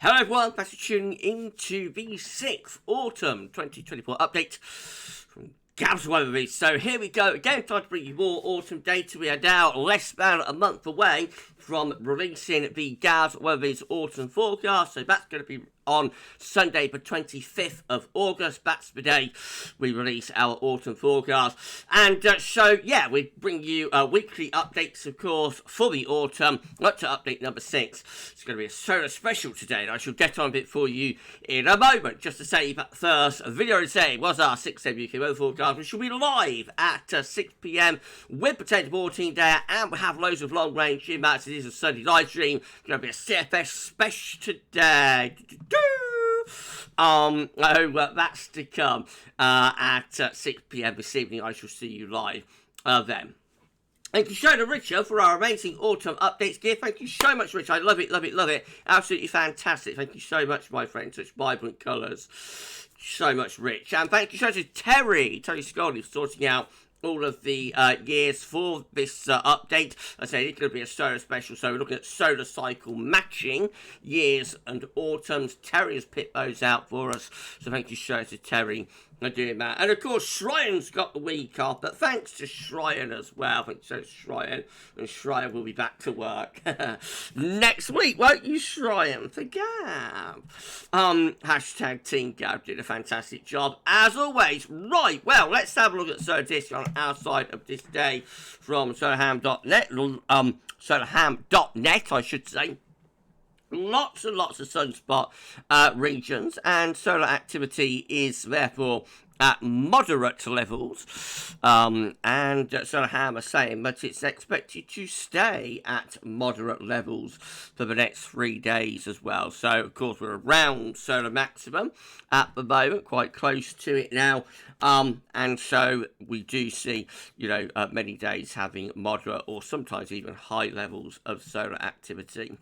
Hello everyone, thanks for tuning into the 6th Autumn 2024 update from GavsWeatherVids. So here we go, again time to bring you more autumn data. We are now less than a month away from releasing the GavsWeatherVids autumn forecast. So that's going to be on Sunday the 25th of August. That's the day we release our autumn forecast. And so yeah, we bring you weekly updates, of course, for the autumn, up to update number 6. It's going to be a solar special today, and I shall get on a bit for you in a moment. Just to say that first video today was our 6 UK weather forecast, which will be live at 6 PM with potential 14 day, and we have loads of long range impacts. It is a Sunday live stream. It's going to be a CFS special today. That's to come at 6 PM this evening. I shall see you live then. Thank you so much, Richard, for our amazing autumn updates gear. Thank you so much, Richard. I love it, love it, love it. Absolutely fantastic. Thank you so much, my friend. Such vibrant colours. So much, Rich. And thank you so much to Terry Scully, for sorting out all of the years for this update. I say it's going to be a solar special, so we're looking at solar cycle matching years and autumns. Terry has picked those out for us, so thank you so much to Terry for doing that. And of course, Shrine's got the week off, but thanks to Shrine as well. Thanks so Shrine, and Shrine will be back to work next week, won't you, Shrine? For Gav. Hashtag Team Gav did a fantastic job as always. Right, well, let's have a look at solar disc on our side of this day from solarham.net. Solarham.net, I should say. Lots and lots of sunspot regions, and solar activity is therefore at moderate levels, and Solarham are saying that it's expected to stay at moderate levels for the next 3 days as well. So of course we're around solar maximum at the moment, quite close to it now, and so we do see, many days having moderate or sometimes even high levels of solar activity.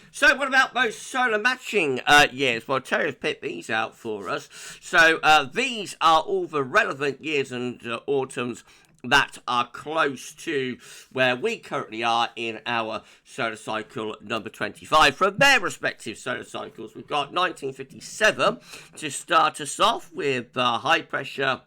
So what about those solar matching years? Well, Terry's picked these out for us. So these are all the relevant years and autumns that are close to where we currently are in our solar cycle number 25 from their respective solar cycles. We've got 1957 to start us off with high pressure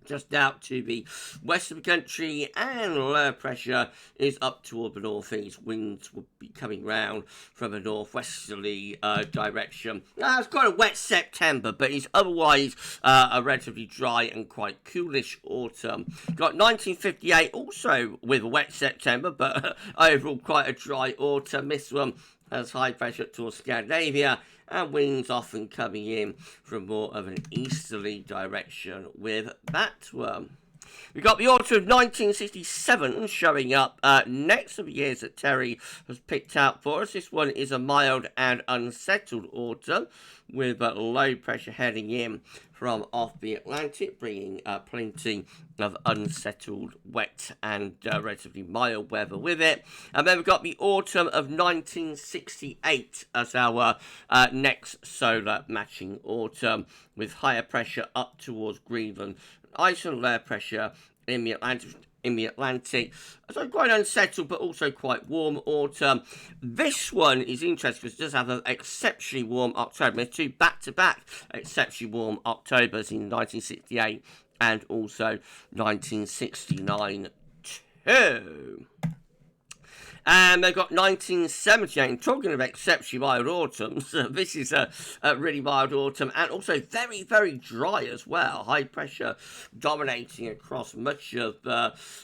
just out to the west of the country, and low pressure is up toward the northeast. Winds will be coming round from a northwesterly direction. It's quite a wet September, but it's otherwise a relatively dry and quite coolish autumn. Got 1958 also with a wet September, but overall quite a dry autumn. This one has high pressure towards Scandinavia, and winds often coming in from more of an easterly direction with that one. We've got the autumn of 1967 showing up next to the years that Terry has picked out for us. This one is a mild and unsettled autumn with low pressure heading in from off the Atlantic, bringing plenty of unsettled, wet and relatively mild weather with it. And then we've got the autumn of 1968 as our next solar matching autumn, with higher pressure up towards Greenland, Iceland, low pressure in the Atlantic. So quite unsettled, but also quite warm autumn. This one is interesting because it does have an exceptionally warm October. There's two back-to-back exceptionally warm Octobers in 1968 and also 1969 too. And they've got 1978. Talking of exceptionally mild autumns, this is a really mild autumn, and also very, very dry as well. High pressure dominating across much of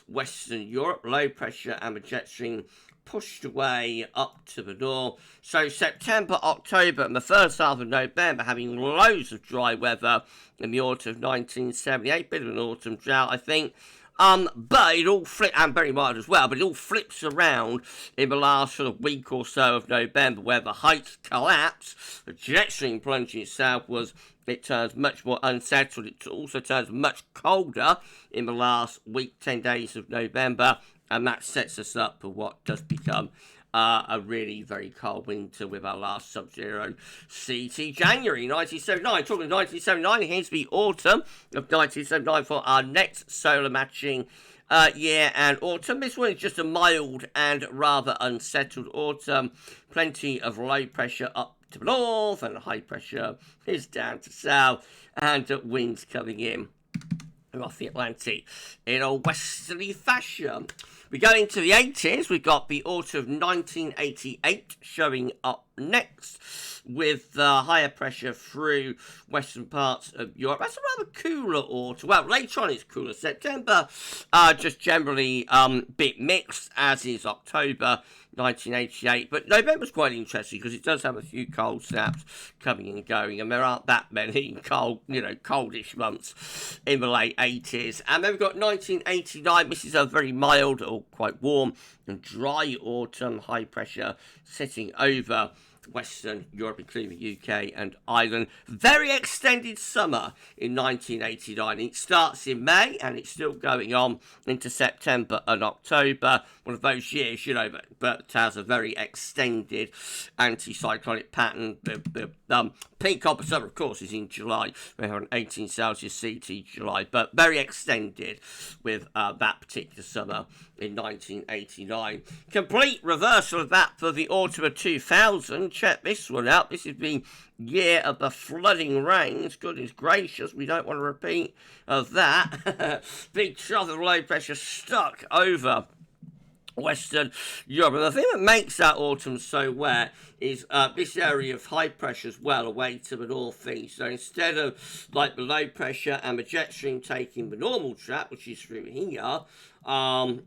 Western Europe. Low pressure and the jet stream pushed away up to the north. So September, October, and the first half of November having loads of dry weather in the autumn of 1978. Bit of an autumn drought, I think. But it all flips, and very mild as well, but it all flips around in the last sort of week or so of November, where the heights collapse, the jet stream plunging southwards, it turns much more unsettled. It also turns much colder in the last week, 10 days of November, and that sets us up for what does become a really very cold winter with our last sub-zero CT January 1979. Talking of 1979, here's the autumn of 1979 for our next solar matching year and autumn. This one is just a mild and rather unsettled autumn. Plenty of low pressure up to the north, and high pressure is down to south, and winds coming in off the Atlantic in a westerly fashion. We go into the 80s. We've got the autumn of 1988 showing up next, with higher pressure through western parts of Europe. That's a rather cooler autumn. Well, later on it's cooler. September, just generally bit mixed, as is October 1988. But November's quite interesting because it does have a few cold snaps coming and going, and there aren't that many coldish months in the late 80s. And then we've got 1989. This is a very mild or quite warm and dry autumn, high pressure sitting over Western Europe, including the UK and Ireland. Very extended summer in 1989. It starts in May and it's still going on into September and October. One of those years, but has a very extended anticyclonic pattern. The peak of the summer, of course, is in July. We have an 18 Celsius CT July, but very extended with that particular summer in 1989. Complete reversal of that for the autumn of 2000. Check this one out. This is the year of the flooding rains. Goodness gracious, we don't want to repeat of that. Big trough of low pressure stuck over Western Europe. And the thing that makes that autumn so wet is this area of high pressure as well away to the northeast. So instead of like the low pressure and the jet stream taking the normal track, which is through here, so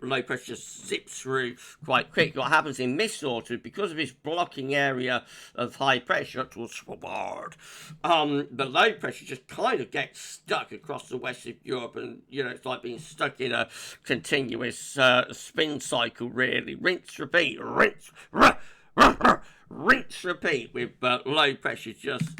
low pressure just zips through quite quick. What happens in this autumn, because of this blocking area of high pressure towards Svalbard, the low pressure just kind of gets stuck across the west of Europe, and it's like being stuck in a continuous spin cycle, really. Rinse, repeat, rinse, repeat, with low pressure just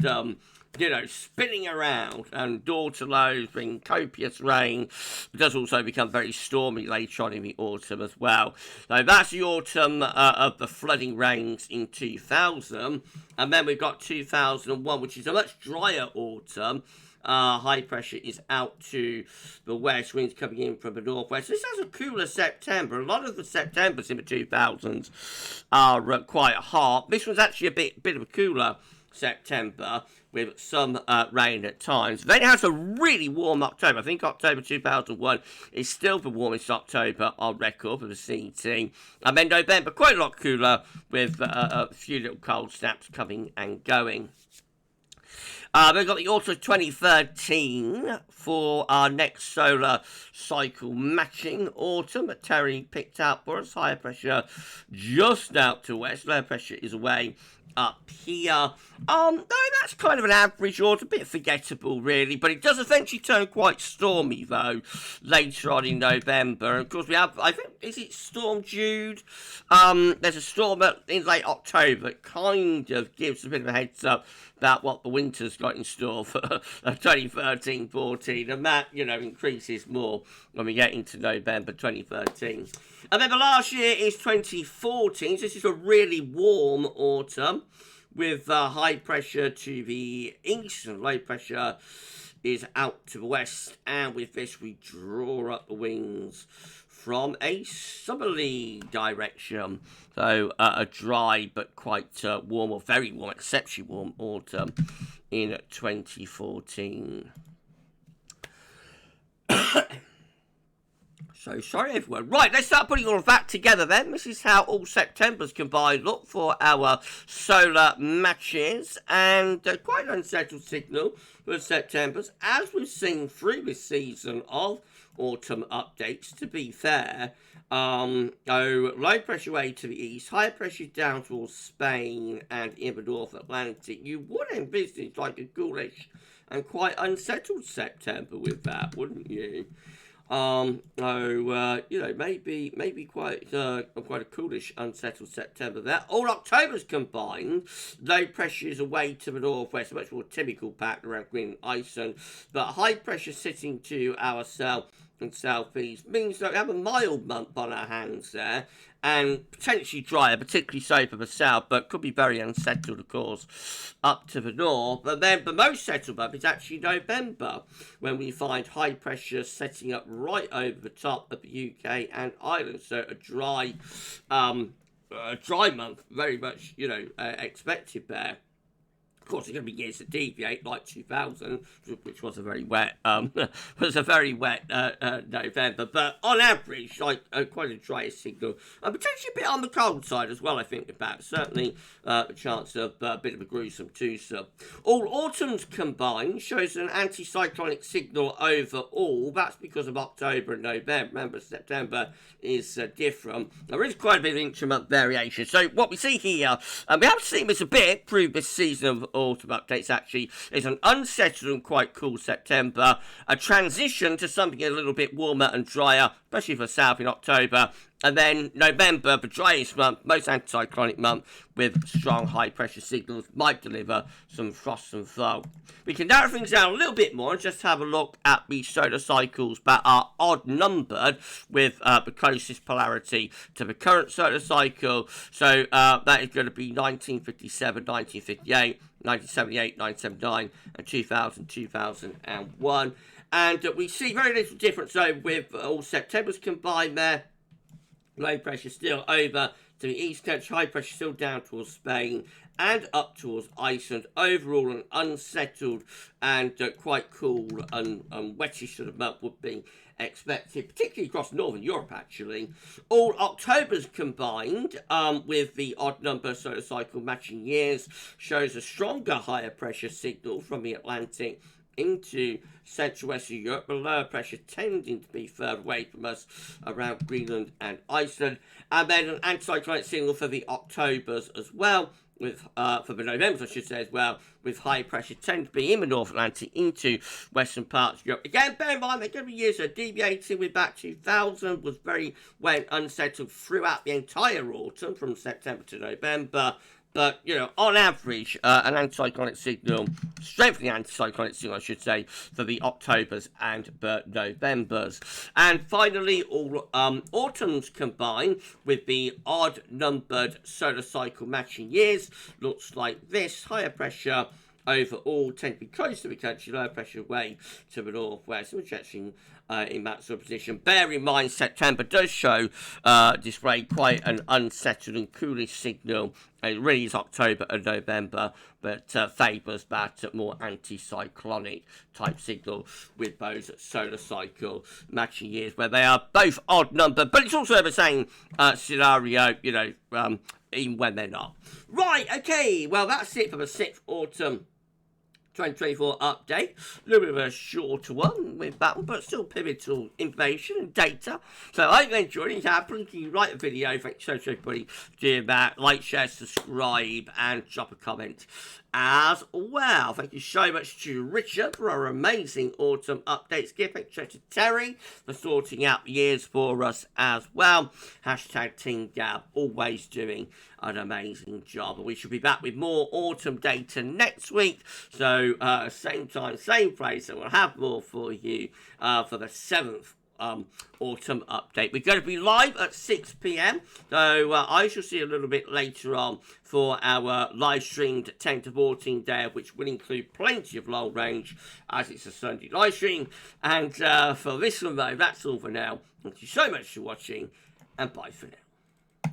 spinning around, and door to lows bring copious rain. It does also become very stormy later on in the autumn as well. So that's the autumn of the flooding rains in 2000. And then we've got 2001, which is a much drier autumn. High pressure is out to the west, winds coming in from the northwest. This has a cooler September. A lot of the Septembers in the 2000s are quite hot. This one's actually a bit of a cooler September, with some rain at times. Then it has a really warm October. I think October 2001 is still the warmest October on record for the CT. And then November, quite a lot cooler, with a few little cold snaps coming and going. We've got the autumn of 2013 for our next solar cycle matching autumn that Terry picked out for us. Higher pressure just out to west. Lower pressure is away up here. No, that's kind of an average autumn, a bit forgettable really, but it does eventually turn quite stormy though later on in November. And of course we have, I think, is it Storm Jude? There's a storm in late October that kind of gives a bit of a heads up about what the winter's got in store for 2013-14, and that, increases more when we get into November 2013. And then the last year is 2014, so this is a really warm autumn, with high pressure to the east and low pressure is out to the west, and with this we draw up the wings from a southerly direction. So a dry but quite warm, or very warm, exceptionally warm autumn in 2014. So sorry everyone. Right, let's start putting all of that together then. This is how all Septembers combined look for our solar matches, and quite an unsettled signal for Septembers, as we've seen through this season of autumn updates, to be fair. Low pressure way to the east, high pressure down towards Spain and in the North Atlantic. You would envisage like a coolish and quite unsettled September with that, wouldn't you? Maybe quite a coolish, unsettled September there. All October's combined, low pressure is away to the northwest, a much more typical pattern around Greenland, Iceland, but high pressure sitting to our south and southeast means that we have a mild month on our hands there, and potentially drier, particularly so for the south, but could be very unsettled, of course, up to the north. But then the most settled month is actually November, when we find high pressure setting up right over the top of the UK and Ireland. So a dry dry month, very much, expected there. Of course, there's going to be years that deviate, like 2000, which was a very wet, November. But on average, quite a dry signal, and potentially a bit on the cold side as well. I think about certainly a chance of a bit of a gruesome twosome. All autumns combined shows an anticyclonic signal overall. That's because of October and November. Remember, September is different. There is quite a bit of intra-month variation. So what we see here, and we have seen this a bit through this season of autumn updates, actually, is an unsettled and quite cool September, a transition to something a little bit warmer and drier, especially for south in October, and then November, the driest month, most anticyclonic month, with strong high pressure signals, might deliver some frost and thaw. We can narrow things down a little bit more and just have a look at the solar cycles that are odd numbered, with the closest polarity to the current solar cycle. So that is going to be 1957, 1958, 1978, 1979, and 2000, 2001. And we see very little difference, though, with all Septembers combined there. Low pressure still over to the east coast, high pressure still down towards Spain and up towards Iceland. Overall, an unsettled and quite cool and wettish sort of month would be expected, particularly across Northern Europe, actually. All Octobers combined, with the odd number solar cycle matching years, shows a stronger higher pressure signal from the Atlantic into Central Western Europe, the lower pressure tending to be further away from us around Greenland and Iceland, and then an anticyclonic signal for the Octobers as well, with for the Novembers, I should say, as well, with high pressure tend to be in the North Atlantic into western parts of Europe. Again, bear in mind, they're going to be years that are deviating. With back 2000 was very wet and unsettled throughout the entire autumn, from September to November. But, on average, an anticyclonic signal, strengthening anticyclonic signal, I should say, for the Octobers and the Novembers. And finally, all autumns combined with the odd-numbered solar cycle matching years looks like this. Higher pressure overall tend to be close to the country, lower pressure away to the northwest. We're stretching in that sort of position. Bear in mind, September does show display quite an unsettled and coolish signal. It really is October and November, but favours that more anticyclonic type signal with those solar cycle matching years, where they are both odd number, but it's also the same scenario, even when they're not. Right, okay, well, that's it for the 6th autumn 2024 update. A little bit of a shorter one with that one, but still pivotal information and data. So I hope you enjoyed it. Please like the video. Thanks so much, everybody, doing that. Like, share, subscribe, and drop a comment as well. Thank you so much to Richard for our amazing autumn updates. Give thanks to Terry for sorting out the years for us as well. Hashtag Team Gav, always doing an amazing job. And we should be back with more autumn data next week. So same time, same place, and we'll have more for you for the 7th autumn update. We're going to be live at 6 p.m. So I shall see you a little bit later on for our live streamed 10 to 14 day, which will include plenty of long range, as it's a Sunday live stream. And for this one, though, that's all for now. Thank you so much for watching, and bye for now.